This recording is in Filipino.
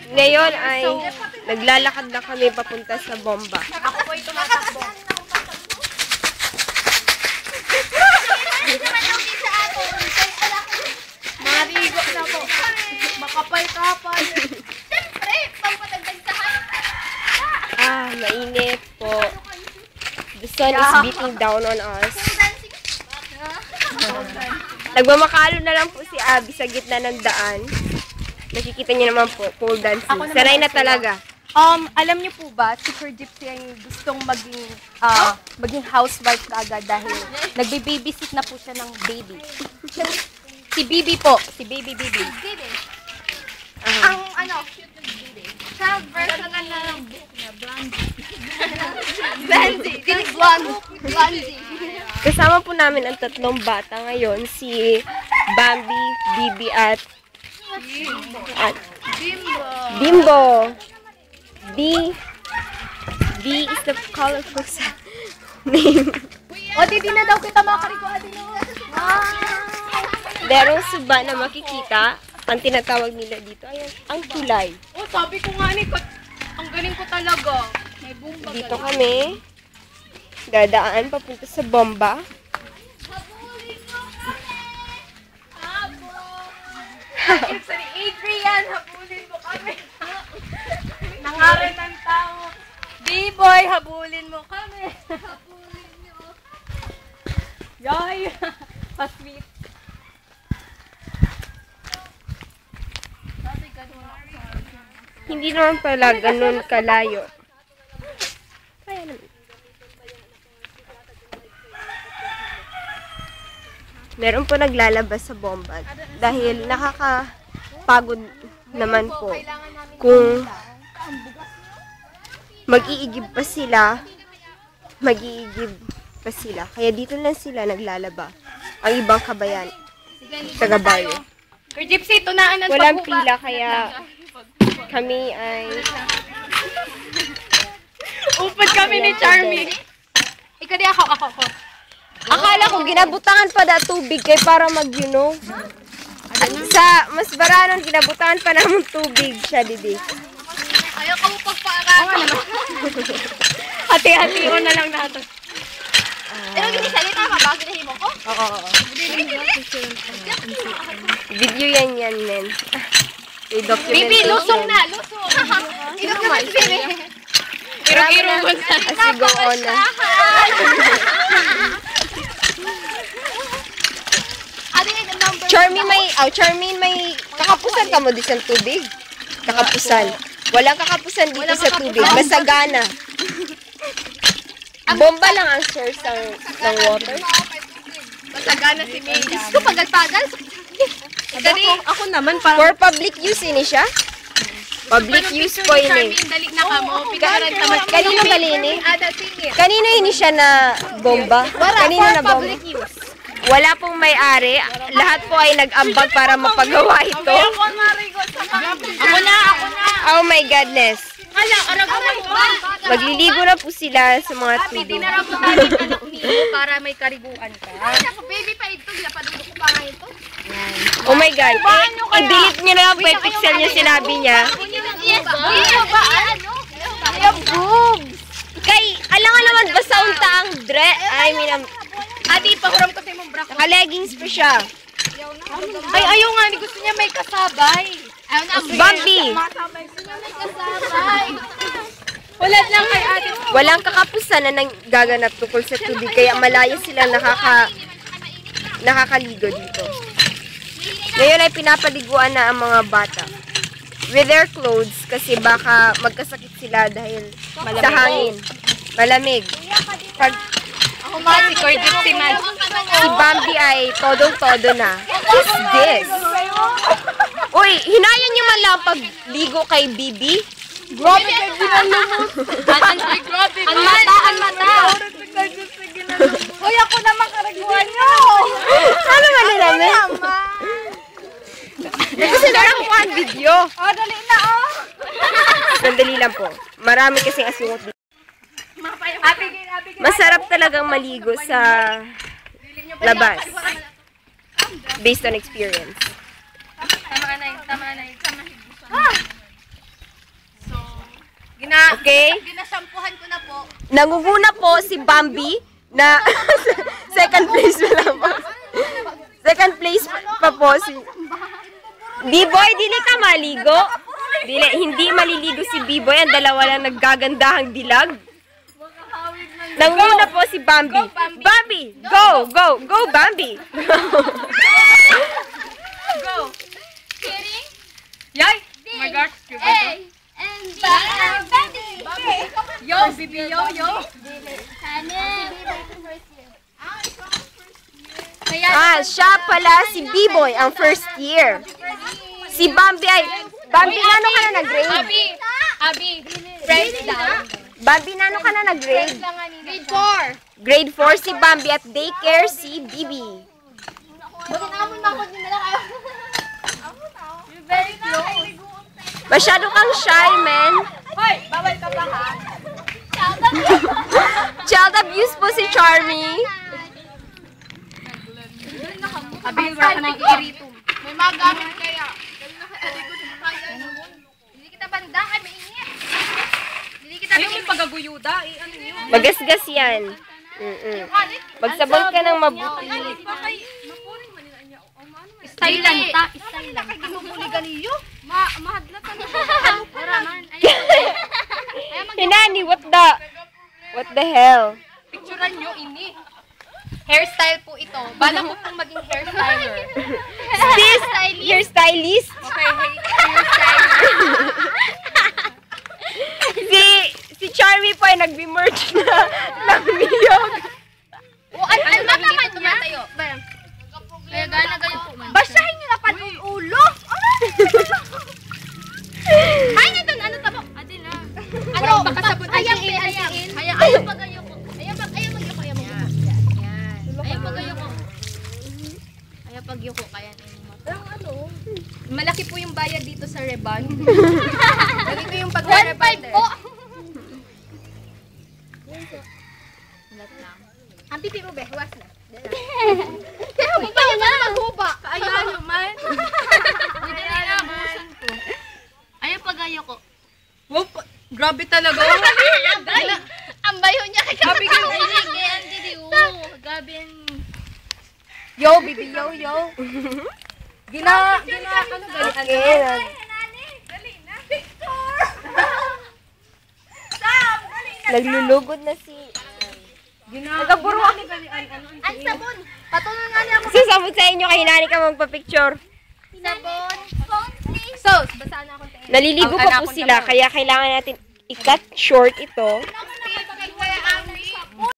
Ngayon ay naglalakad na kami papunta sa bomba. Ako po'y tumatakbo. Marigo na po. Makapal-kapal. Siyempre, pangpatagdagsahan. Mainit po. The sun is beating down on us. Nagmamakalo na lang po si Abby sa gitna ng daan. Nakikita niyo naman po, pole dancing. Sanay na talaga. Alam niyo po ba, si Sir Gypsy ay gustong maging housewife agad dahil nagbe-babysit na po siya ng baby. Si Bibi po, si Baby Bibi. Ang child version na lang na Blondie. Blondie. Kasama po namin ang tatlong bata ngayon, si Bambi, Bibi at Bimbo. B is the colorful name. O, di na daw kita makariguan din. Merong suba na makikita. Ang tinatawag nila dito ay ang tulay. Oh, sabi ko nga ni, ang galing ko talaga. May bomba. Dito kami dadaan papunta sa bomba. It's an Adrian, habulin mo kami. Nangarin ng tao. B-boy, habulin mo kami. Habulin nyo. Yoy, pa-sweet. Hindi naman pala ganun kalayo. Kaya naman. Meron po naglalabas sa bomba dahil nakakapagod naman po kung mag-iigib pa sila, Kaya dito lang sila naglalaba. Ang ibang kabayan, taga-baryo. Sir Gypsy, tunaan ng Walang pila kaya kami ay upad kami ni Charmy. Ikaw di ako. akala ko ginabutangan pa da tubig kay para sa mas baranon ginabutangan pa namang tubig siya didi. Ayaw ka mo pagpaaralan. Hati-hati na lang natin. Pero hindi salita ka bago na himo ko? Oo. Video yan men. Bibi, lusong na, lusong. Ino naman si Bibi. Iro-iro mo sa. Asigo on na. Charmin may kakapusan ka mo di sa tubig. Kakapusan. Walang kakapusan dito sa tubig. Masagana. Bomba lang ang source ng water. Masagana si May. Diyos ko, pagal-pagal. Ako naman, For public use ini siya? Public use po ini. Dali na ka mo. Pikaran tamad. Kanino gali ini? Ada singit. Kanino ini siya na bomba? Kanino na bomba? Wala pong may-ari. Lahat po ay nag-ambag para mapagawa ito. Ako na. Oh my goodness. Magliligo na po sila sa mga tubig. Dinarabutan yung anak niyo para may kariguan ka. Baby pa ito. Napadulog ko pa nga ito. Oh my God. I-delete niyo na lang po yung pixel niyo sinabi niya. Yes, ba? Ano? Yung boobs. Kay, alam nga naman ba sa unta ang Adi, pahuram ko sa imong bra. naka-leggings pa siya. Ay, ayaw nga. Gusto niya may kasabay. Ayaw na. Bambi. Ulat lang kay ate. Walang kakapusan na gaganap tukol sa tubig. Kaya malayo silang nakakaligo dito. Ngayon ay pinapaliguan na ang mga bata. With their clothes kasi baka magkasakit sila dahil sa hangin. Malamig. Pag Ako mga si Sir Gypsy man. si Bambi ay todong-todo na. What's this? Uy, hinayan niyo man lang pagligo kay Bibi. Grabe ka ginano mo. Ang mata. Uy, ako naman kariguan niyo. Ano man namin? Kasi lang po ang video. Oh, dali na oh. Sandali lang po. Marami kasing asungot dito. Masarap talagang maligo sa labas. Based on experience. Tama na. Okay? Ginasampuhan ko na po. Nangunguna po si Bambi na second place pa lang po. Second place pa po si B-Boy, dili ka maligo. Dili, hindi maliligo si B-Boy. Ang dalawa lang naggagandahang dilag. Nangunguna po si Bambi. Bambi, go, go, go Bambi. Go. Kidding? Yay! Oh my gosh. A. And B. Yo, Bibi, yo, yo. Siya pala si B-Boy ang first year. Si Bambi ay, Bambi, nano ka na nag-grade? Abi. Friends daw. Bambi, nano ka na nag-grade? Grade 4. Grade 4 si Bambi at daycare si Bibi. Bakit amon mangkot din na kayo? You're very close. Masyado kang shy, man. Hoy, bawal ka pa ha. Child abuse po si Charmy. Abi, wala ka nag-irito. May mga gamit kaya. Hindi kita banda, ay mainit. Hindi kita Ayun yung pagaguyuda. Ano yun? Magasgas yan. Magsabon ka ng mabuti. Style lang ta. Style lang. Kinumuli ganiyo. Mahadlat ka na. Oraman. Hinani, what the hell? Picturean nyo, ini. Hairstyle po ito. Bala ko pong maging hairstyler. Sis, hairstylist? Okay, hairstyle. Si Charmy po ay nagbi-merch na ng niyog. Ano naman tumatayo? Kaya gana gayo po man. Basahin niyo na pa yung ulo. Ay, nandun, ano tabo? Adin na. Ano, baka sabon na ayam, ayam. Ayam pa gayo ko. Ayam pa gayo ko. Yan. Ayam pa gayo ko. Ayam pa gayo ko. Kaya Malaki po yung bayad dito sa Reban. Ganito yung pag-rebinder. 1.5 po. Ang pipi mo, behwas na. Kaya mo ba na maghuba? Kaayahan nyo man. Hindi na abusan ko. Ayaw pagayo ko. Wow, grabe talaga. Ang bayo niya kay Gabi ka. Gabi ang... Yo, Bibi, yo, yo. Ano galian? Naglulugod na si... Nagaburo ako. Ang sabon! Patuloy nga niya ako. Susabot sa inyo kay hinani ka magpa-picture. Sabon! Phone please! So, basaan na akong tingin. Naliligo pa po sila, kaya kailangan natin i-cut short ito